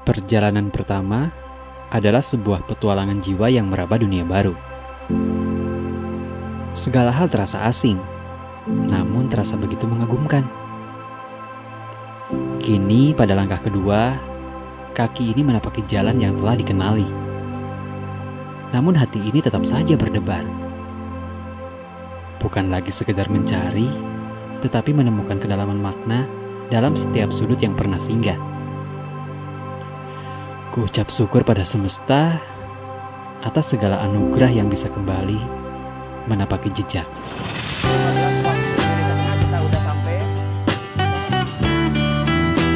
Perjalanan pertama adalah sebuah petualangan jiwa yang meraba dunia baru. Segala hal terasa asing, namun terasa begitu mengagumkan. Kini pada langkah kedua, kaki ini menapaki jalan yang telah dikenali. Namun hati ini tetap saja berdebar. Bukan lagi sekedar mencari, tetapi menemukan kedalaman makna dalam setiap sudut yang pernah singgah. Kuucap syukur pada semesta atas segala anugerah yang bisa kembali menapaki jejak.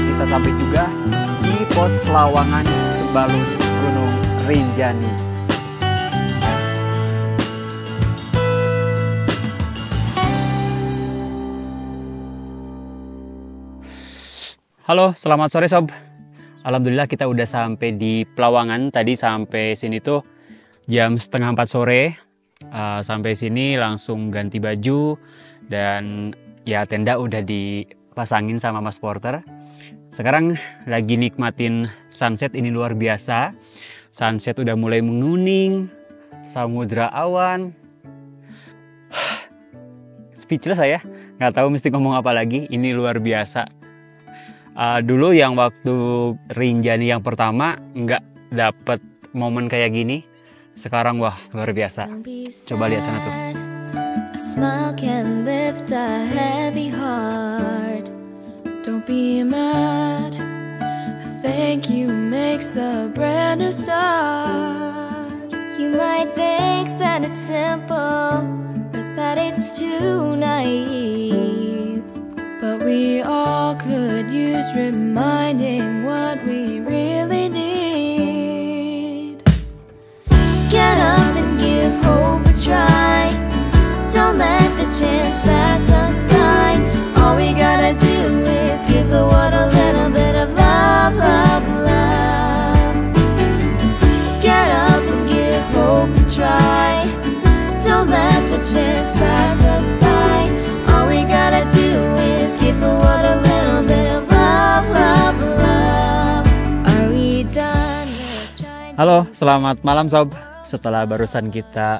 Kita sampai juga di pos Pelawangan Sembalun Gunung Rinjani. Halo, selamat sore sob. Alhamdulillah kita udah sampai di Pelawangan. Tadi sampai sini tuh jam 3:30 sore. Sampai sini langsung ganti baju dan ya tenda udah dipasangin sama Mas Porter. Sekarang lagi nikmatin sunset, ini luar biasa. Sunset udah mulai menguning, samudra awan. Speechless saya, nggak tahu mesti ngomong apa lagi. Ini luar biasa. Dulu yang waktu Rinjani yang pertama nggak dapet momen kayak gini. Sekarang wah luar biasa. Coba lihat sana tuh. A smile can lift a heavy heart. Don't be mad. A thank you makes a brand new start. You might think that it's simple, but that it's too naive. But we all could use reminding what we really need. Get up and give hope a try. Don't let the chance pass us by. All we gotta do is give the world a little bit of love, love, love. Get up and give hope a try. Don't let the chance pass us by. All we gotta do is give the world a little bit of love, love, love. Are we done? Halo, selamat malam sob. Setelah barusan kita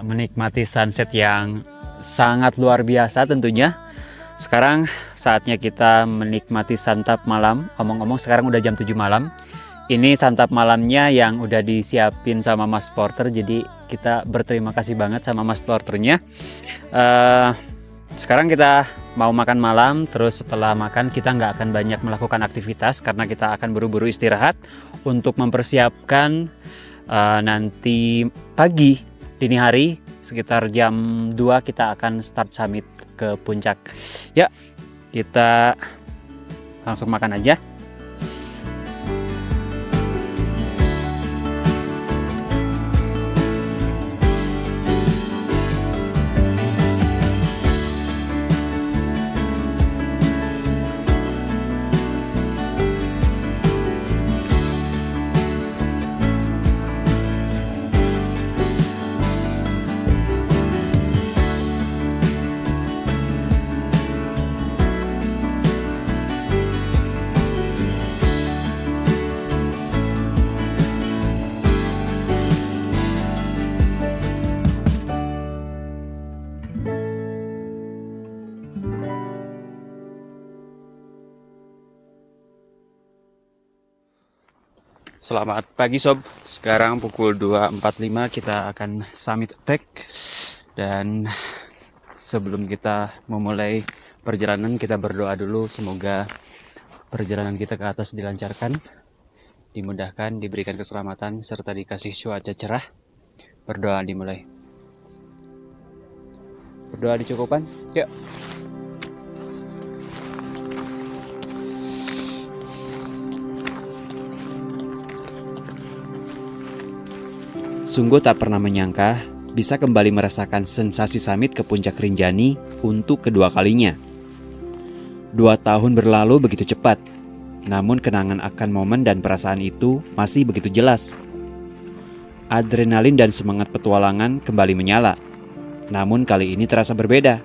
menikmati sunset yang sangat luar biasa tentunya, sekarang saatnya kita menikmati santap malam. Omong-omong sekarang udah jam 7 malam. Ini santap malamnya yang udah disiapin sama Mas Porter. Jadi kita berterima kasih banget sama Mas Porternya. Sekarang kita mau makan malam. Terus setelah makan kita nggak akan banyak melakukan aktivitas karena kita akan buru-buru istirahat untuk mempersiapkan nanti pagi dini hari sekitar jam 2 kita akan start summit ke puncak. Ya, kita langsung makan aja. Selamat pagi sob, sekarang pukul 2.45 kita akan summit attack. Dan sebelum kita memulai perjalanan kita berdoa dulu. Semoga perjalanan kita ke atas dilancarkan, dimudahkan, diberikan keselamatan, serta dikasih cuaca cerah. Berdoa dimulai. Berdoa dicukupkan, yuk. Sungguh tak pernah menyangka bisa kembali merasakan sensasi summit ke puncak Rinjani untuk kedua kalinya. 2 tahun berlalu begitu cepat, namun kenangan akan momen dan perasaan itu masih begitu jelas. Adrenalin dan semangat petualangan kembali menyala, namun kali ini terasa berbeda.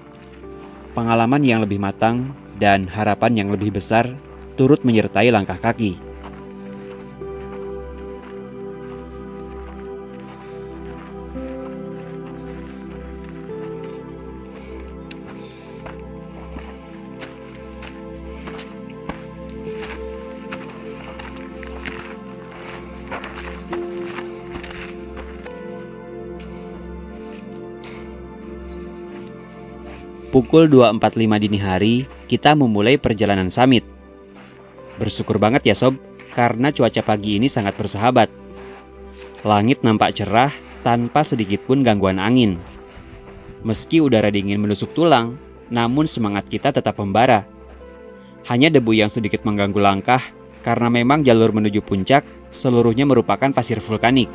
Pengalaman yang lebih matang dan harapan yang lebih besar turut menyertai langkah kaki. Pukul 2.45 dini hari, kita memulai perjalanan summit. Bersyukur banget ya sob, karena cuaca pagi ini sangat bersahabat. Langit nampak cerah tanpa sedikit pun gangguan angin. Meski udara dingin menusuk tulang, namun semangat kita tetap membara. Hanya debu yang sedikit mengganggu langkah, karena memang jalur menuju puncak seluruhnya merupakan pasir vulkanik.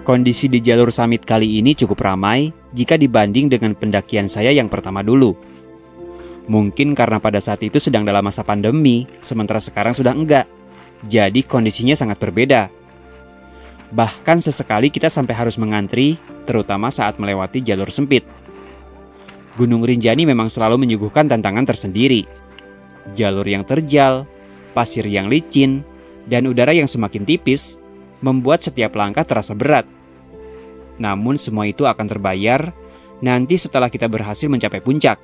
Kondisi di jalur summit kali ini cukup ramai jika dibanding dengan pendakian saya yang pertama dulu. Mungkin karena pada saat itu sedang dalam masa pandemi, sementara sekarang sudah enggak. Jadi kondisinya sangat berbeda. Bahkan sesekali kita sampai harus mengantri, terutama saat melewati jalur sempit. Gunung Rinjani memang selalu menyuguhkan tantangan tersendiri. Jalur yang terjal, pasir yang licin, dan udara yang semakin tipis membuat setiap langkah terasa berat. Namun semua itu akan terbayar nanti setelah kita berhasil mencapai puncak.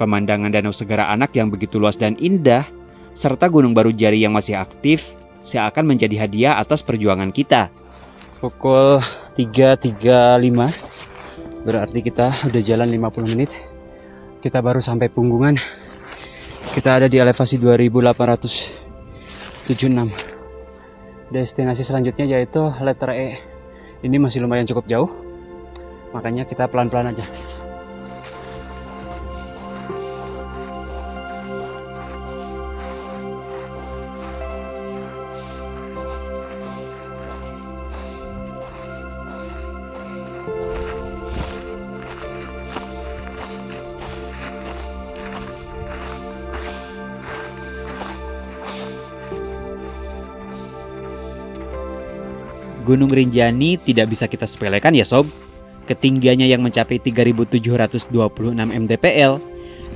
Pemandangan Danau Segara Anak yang begitu luas dan indah, serta Gunung Baru Jari yang masih aktif, seakan menjadi hadiah atas perjuangan kita. Pukul 3.35, berarti kita udah jalan 50 menit. Kita baru sampai Punggungan. Kita ada di elevasi 2876. Destinasi selanjutnya yaitu letter E. Ini masih lumayan cukup jauh, makanya kita pelan-pelan aja. Gunung Rinjani tidak bisa kita sepelekan ya sob. Ketinggiannya yang mencapai 3.726 mdpl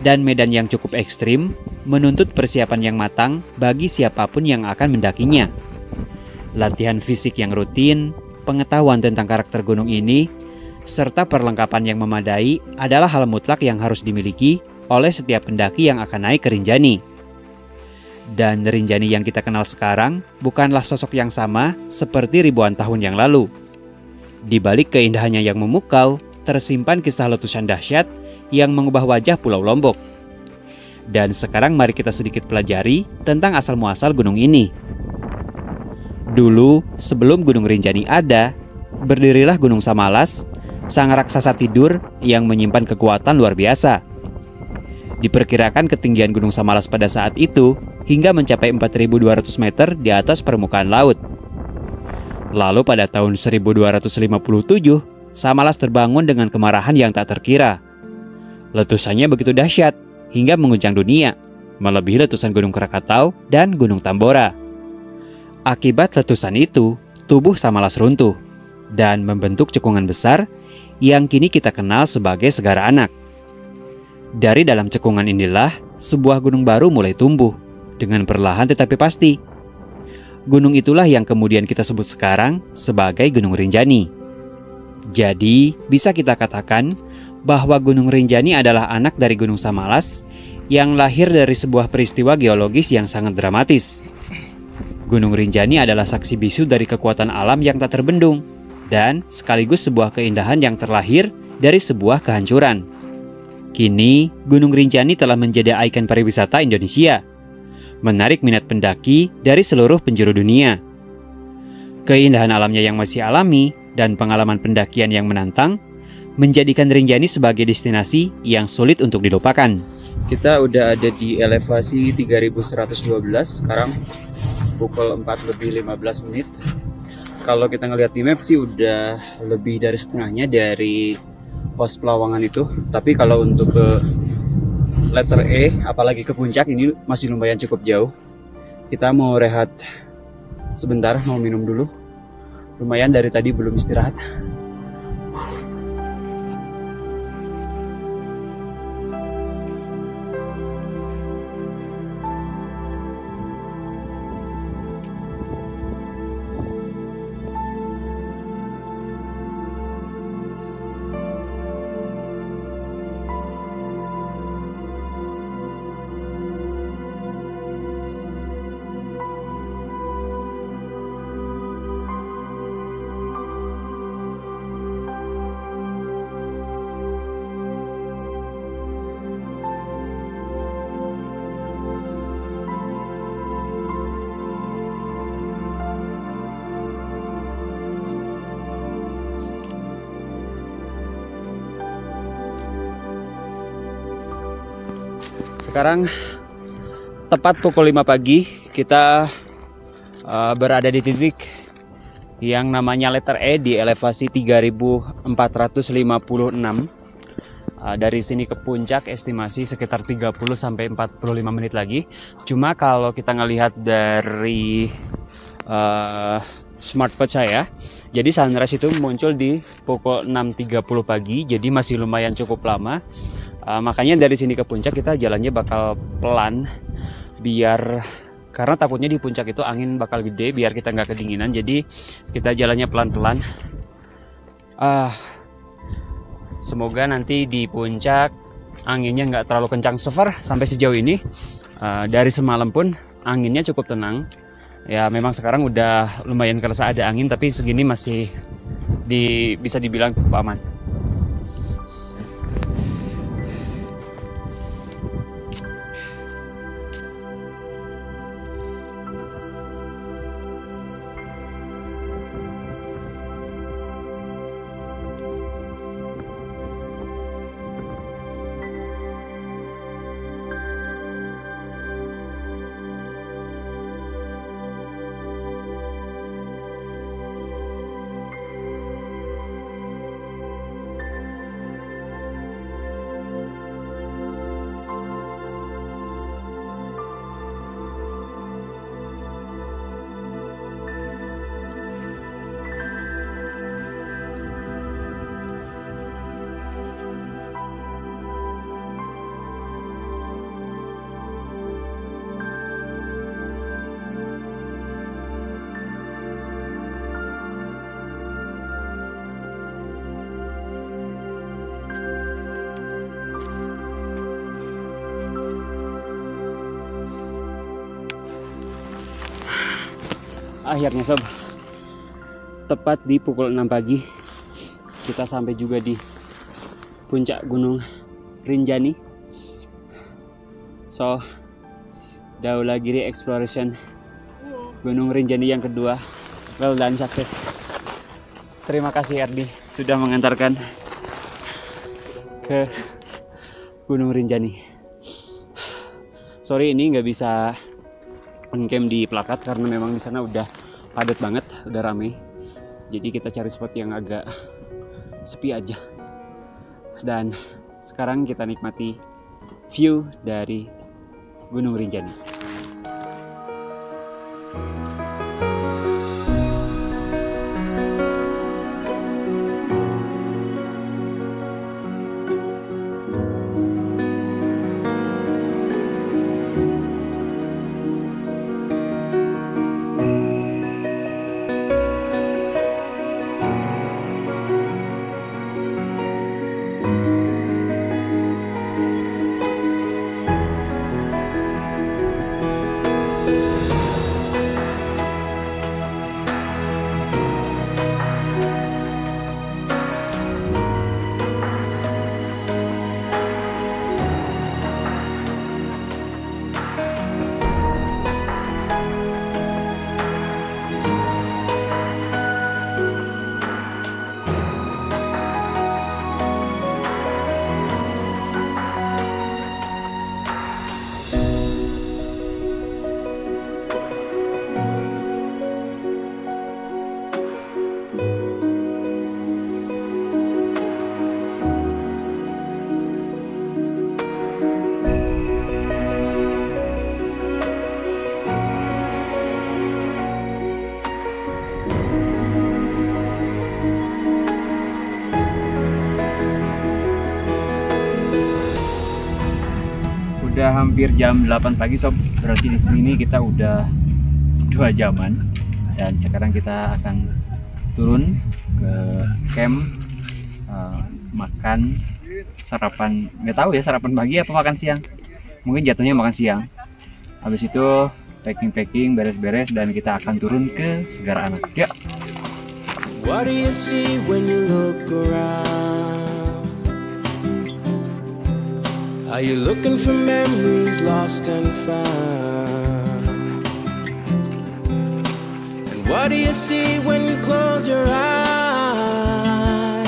dan medan yang cukup ekstrim menuntut persiapan yang matang bagi siapapun yang akan mendakinya. Latihan fisik yang rutin, pengetahuan tentang karakter gunung ini, serta perlengkapan yang memadai adalah hal mutlak yang harus dimiliki oleh setiap pendaki yang akan naik ke Rinjani. Dan Rinjani yang kita kenal sekarang bukanlah sosok yang sama seperti ribuan tahun yang lalu. Di balik keindahannya yang memukau, tersimpan kisah letusan dahsyat yang mengubah wajah Pulau Lombok. Dan sekarang mari kita sedikit pelajari tentang asal-muasal gunung ini. Dulu, sebelum Gunung Rinjani ada, berdirilah Gunung Samalas, sang raksasa tidur yang menyimpan kekuatan luar biasa. Diperkirakan ketinggian Gunung Samalas pada saat itu hingga mencapai 4.200 meter di atas permukaan laut. Lalu pada tahun 1257, Samalas terbangun dengan kemarahan yang tak terkira. Letusannya begitu dahsyat hingga mengguncang dunia, melebihi letusan Gunung Krakatau dan Gunung Tambora. Akibat letusan itu, tubuh Samalas runtuh dan membentuk cekungan besar yang kini kita kenal sebagai Segara Anak. Dari dalam cekungan inilah sebuah gunung baru mulai tumbuh dengan perlahan tetapi pasti. Gunung itulah yang kemudian kita sebut sekarang sebagai Gunung Rinjani. Jadi, bisa kita katakan bahwa Gunung Rinjani adalah anak dari Gunung Samalas yang lahir dari sebuah peristiwa geologis yang sangat dramatis. Gunung Rinjani adalah saksi bisu dari kekuatan alam yang tak terbendung dan sekaligus sebuah keindahan yang terlahir dari sebuah kehancuran. Kini, Gunung Rinjani telah menjadi ikon pariwisata Indonesia, menarik minat pendaki dari seluruh penjuru dunia. Keindahan alamnya yang masih alami dan pengalaman pendakian yang menantang menjadikan Rinjani sebagai destinasi yang sulit untuk dilupakan. Kita udah ada di elevasi 3112 sekarang, pukul 4:15 menit. Kalau kita ngelihat di map sih udah lebih dari setengahnya dari pos Pelawangan itu. Tapi kalau untuk ke letter E, apalagi ke puncak, ini masih lumayan cukup jauh. Kita mau rehat sebentar, mau minum dulu. Lumayan dari tadi belum istirahat. Sekarang tepat pukul 5 pagi kita berada di titik yang namanya letter E di elevasi 3456. Dari sini ke puncak estimasi sekitar 30-45 menit lagi. Cuma kalau kita ngelihat dari smartwatch saya, jadi sunrise itu muncul di pukul 6.30 pagi, jadi masih lumayan cukup lama. Makanya dari sini ke puncak kita jalannya bakal pelan, karena takutnya di puncak itu angin bakal gede, biar kita nggak kedinginan. Jadi kita jalannya pelan-pelan. Semoga nanti di puncak anginnya nggak terlalu kencang. So far sampai sejauh ini dari semalam pun anginnya cukup tenang. Ya memang sekarang udah lumayan kerasa ada angin, tapi segini masih bisa dibilang cukup aman. Akhirnya sob, tepat di pukul 6 pagi kita sampai juga di puncak Gunung Rinjani. So, Dhaulagiri Exploration Gunung Rinjani yang kedua, well done, sukses. Terima kasih Ardi sudah mengantarkan ke Gunung Rinjani. Sorry ini nggak bisa on-cam di plakat karena memang di sana udah padat banget, udah rame. Jadi kita cari spot yang agak sepi aja. Dan sekarang kita nikmati view dari Gunung Rinjani. Udah hampir jam 8 pagi sob, berarti di sini kita udah 2 jaman. Dan sekarang kita akan turun ke camp, makan sarapan, nggak tahu ya sarapan pagi apa makan siang, mungkin jatuhnya makan siang. Habis itu packing, beres-beres, dan kita akan turun ke Segara Anak. Yuk. What do you see when you look around? Are you looking for memories lost and found? And what do you see when you close your eyes?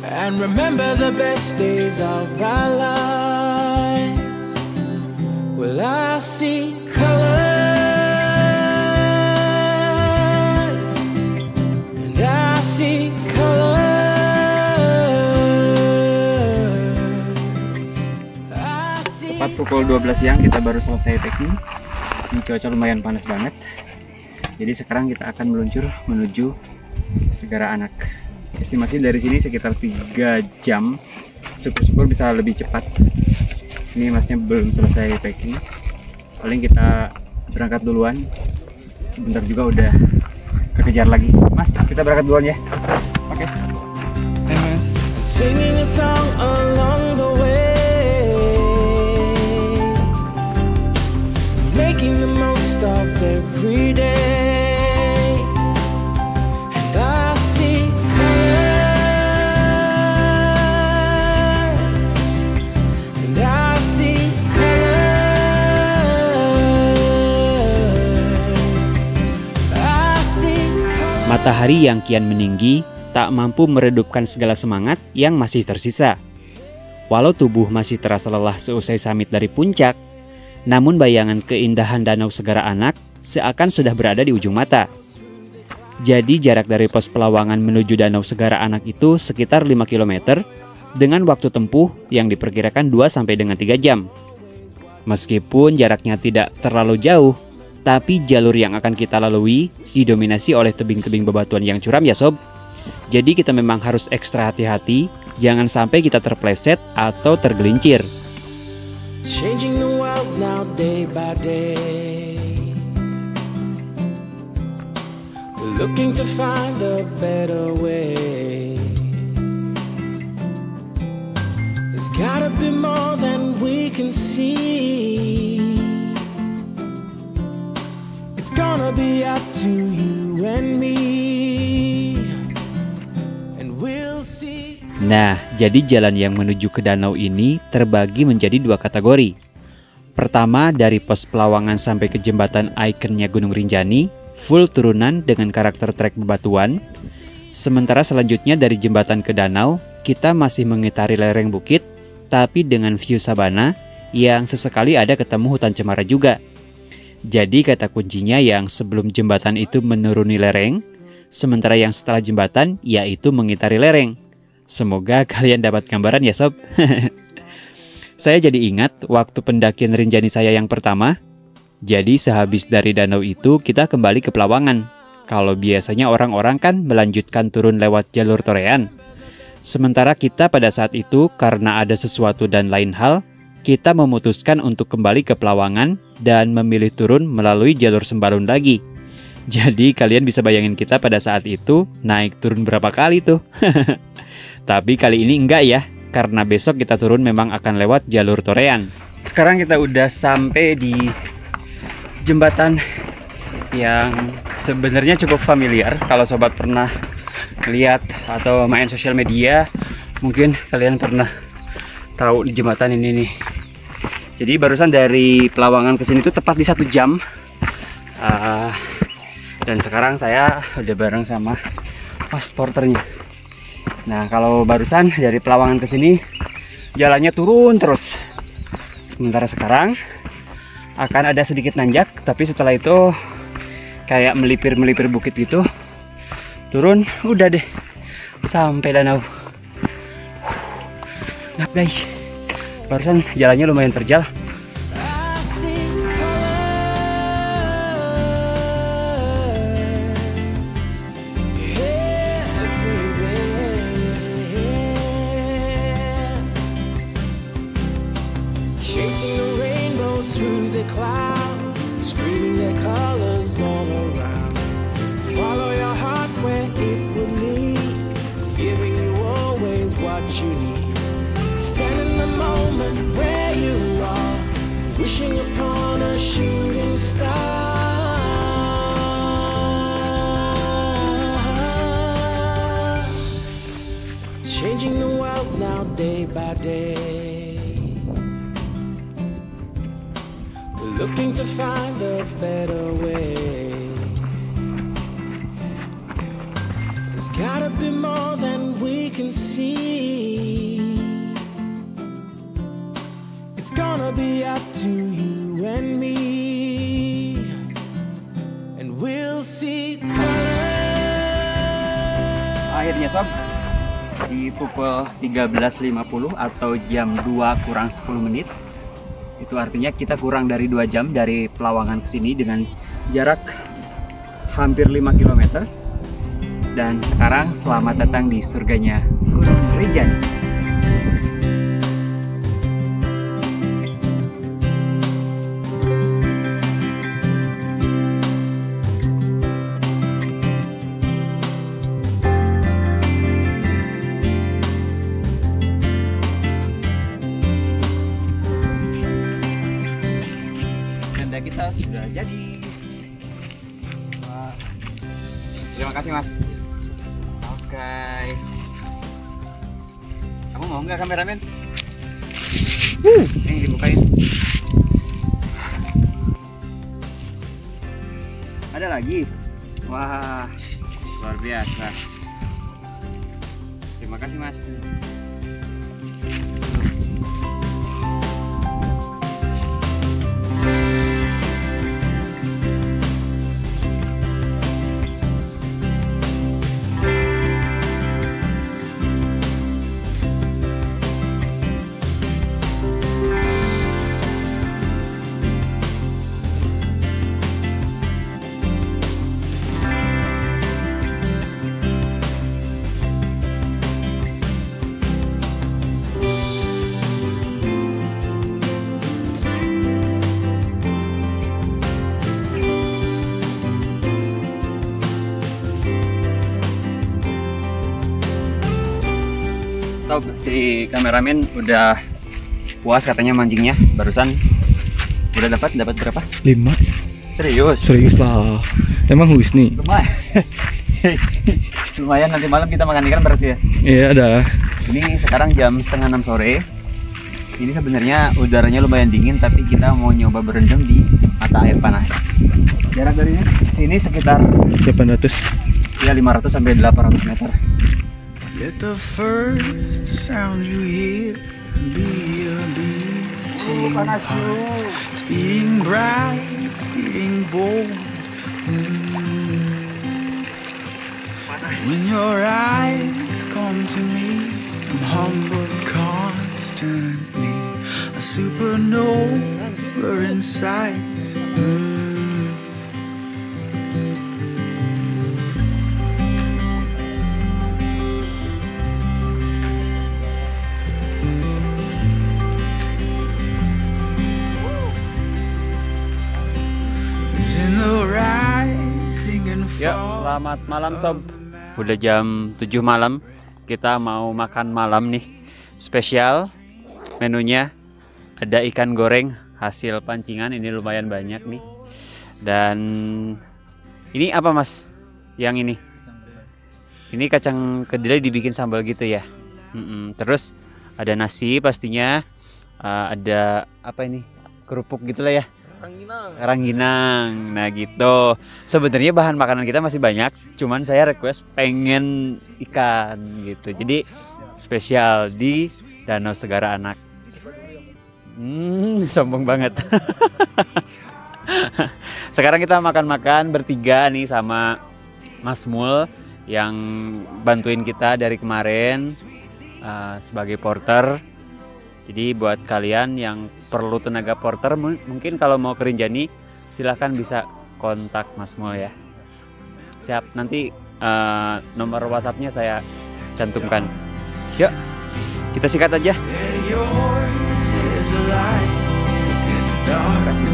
And remember the best days of our lives. Well, I see colors, and I see colors. Tepat pukul 12 siang kita baru selesai packing. Ini cuaca lumayan panas banget. Jadi sekarang kita akan meluncur menuju Segara Anak. Estimasi dari sini sekitar 3 jam. Syukur-syukur bisa lebih cepat. Ini masnya belum selesai packing. Paling kita berangkat duluan. Sebentar juga udah kekejar lagi. Mas, kita berangkat duluan ya. Oke. Singing a song along the way, making the most of every day. And I see colors, and I see colors. I see colors. Matahari yang kian meninggi tak mampu meredupkan segala semangat yang masih tersisa. Walau tubuh masih terasa lelah seusai summit dari puncak, namun bayangan keindahan Danau Segara Anak seakan sudah berada di ujung mata. Jadi jarak dari pos Pelawangan menuju Danau Segara Anak itu sekitar 5 km dengan waktu tempuh yang diperkirakan 2 sampai dengan 3 jam. Meskipun jaraknya tidak terlalu jauh, tapi jalur yang akan kita lalui didominasi oleh tebing-tebing bebatuan yang curam ya sob. Jadi kita memang harus ekstra hati-hati, jangan sampai kita terpleset atau tergelincir. Changing the world now day by day. We're looking to find a better way. There's gotta be more than we can see. It's gonna be up to you and me. And we'll see. Nah, jadi jalan yang menuju ke danau ini terbagi menjadi 2 kategori. Pertama, dari pos Pelawangan sampai ke jembatan ikonnya Gunung Rinjani, full turunan dengan karakter trek bebatuan. Sementara selanjutnya dari jembatan ke danau, kita masih mengitari lereng bukit, tapi dengan view sabana yang sesekali ada ketemu hutan cemara juga. Jadi kata kuncinya yang sebelum jembatan itu menuruni lereng, sementara yang setelah jembatan yaitu mengitari lereng. Semoga kalian dapat gambaran ya sob. Saya jadi ingat waktu pendakian Rinjani saya yang pertama. Jadi sehabis dari danau itu kita kembali ke Pelawangan. Kalau biasanya orang-orang kan melanjutkan turun lewat jalur Torean. Sementara kita pada saat itu karena ada sesuatu dan lain hal, kita memutuskan untuk kembali ke Pelawangan dan memilih turun melalui jalur Sembalun lagi. Jadi kalian bisa bayangin kita pada saat itu naik turun berapa kali tuh. Tapi kali ini enggak ya, karena besok kita turun memang akan lewat jalur Torean. Sekarang kita udah sampai di jembatan yang sebenarnya cukup familiar. Kalau sobat pernah lihat atau main sosial media, mungkin kalian pernah tahu di jembatan ini nih. Jadi barusan dari Pelawangan ke sini tuh tepat di 1 jam. Dan sekarang saya udah bareng sama pasporternya. Nah, kalau barusan dari Pelawangan ke sini jalannya turun terus. Sementara sekarang akan ada sedikit nanjak, tapi setelah itu kayak melipir-melipir bukit gitu. Turun, udah deh sampai danau. Nah guys, barusan jalannya lumayan terjal. Chasing the rainbows through the clouds, streaming their colors all around. Follow your heart where it would lead, giving you always what you need. Stand in the moment where you are, wishing upon a shooting star. Changing the world now day by day. Looking to find a better way. There's gotta be more than we can see. It's gonna be up to you and me, and we'll see color. Akhirnya sob, di pukul 13.50 atau jam 2 kurang 10 menit. Itu artinya kita kurang dari 2 jam dari Pelawangan ke sini dengan jarak hampir 5 km. Dan sekarang selamat datang di surganya Gunung Rinjani. Kita sudah jadi. Wah. Terima kasih mas. Oke. Kamu mau nggak kameramen? Yang dibukain. Ada lagi. Wah, luar biasa. Terima kasih mas. Sob, si kameramen udah puas katanya mancingnya barusan. Udah dapat berapa? 5. Serius? Serius lah. Emang huis nih? Lumayan. Lumayan, nanti malam kita makan ikan berarti ya? Iya ada. Ini sekarang jam 5:30 sore. Ini sebenarnya udaranya lumayan dingin, tapi kita mau nyoba berendam di mata air panas. Jarak dari sini sekitar 800. ya 500 sampai 800 meter. Let the first sound you hear be a beating heart. It's beating bright, it's beating bold. When your eyes come to me, I'm humbled constantly. A supernova inside. Yuk, selamat malam sob. Udah jam 7 malam. Kita mau makan malam nih. Spesial. Menunya ada ikan goreng hasil pancingan. Ini lumayan banyak nih. Dan ini apa mas? Yang ini? Ini kacang kedelai dibikin sambal gitu ya. Terus ada nasi pastinya. Ada apa ini? Kerupuk gitulah ya. Rangginang. Nah gitu. Sebenarnya bahan makanan kita masih banyak, cuman saya request pengen ikan gitu. Jadi spesial di Danau Segara Anak. Sombong banget. Sekarang kita makan-makan bertiga nih sama Mas Mul yang bantuin kita dari kemarin sebagai porter. Jadi buat kalian yang perlu tenaga porter, mungkin kalau mau ke Rinjani silahkan bisa kontak Mas Mul ya. Siap, nanti nomor WhatsApp-nya saya cantumkan. Yuk, kita sikat aja. Terima kasih.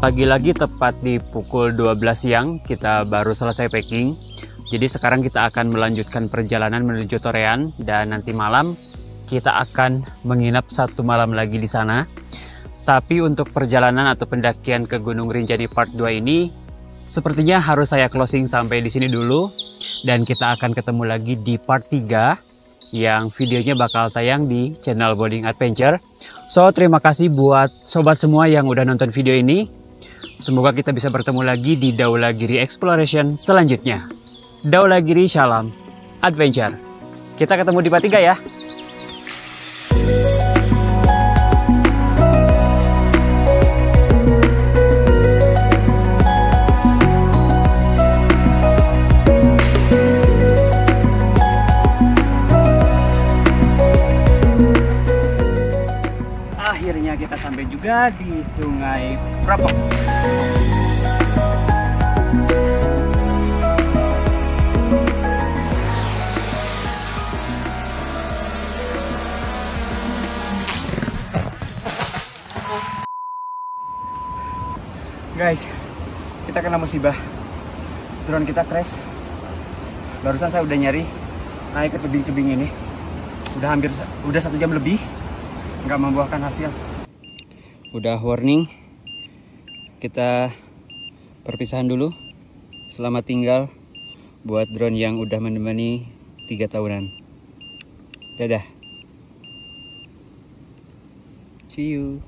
Lagi-lagi tepat di pukul 12 siang kita baru selesai packing. Jadi sekarang kita akan melanjutkan perjalanan menuju Torean dan nanti malam kita akan menginap 1 malam lagi di sana. Tapi untuk perjalanan atau pendakian ke Gunung Rinjani Part 2 ini sepertinya harus saya closing sampai di sini dulu dan kita akan ketemu lagi di Part 3 yang videonya bakal tayang di channel Boarding Adventure. So, terima kasih buat sobat semua yang udah nonton video ini. Semoga kita bisa bertemu lagi di Dhaulagiri Exploration selanjutnya. Dhaulagiri Shalom Adventure. Kita ketemu di Part 3 ya. Akhirnya kita sampai juga di Sungai Prapok. Guys, kita kena musibah. Drone kita crash. Barusan saya udah nyari naik ke tebing-tebing ini. Udah 1 jam lebih. Nggak membuahkan hasil. Udah warning. Kita perpisahan dulu. Selamat tinggal buat drone yang udah menemani 3 tahunan. Dadah. See you.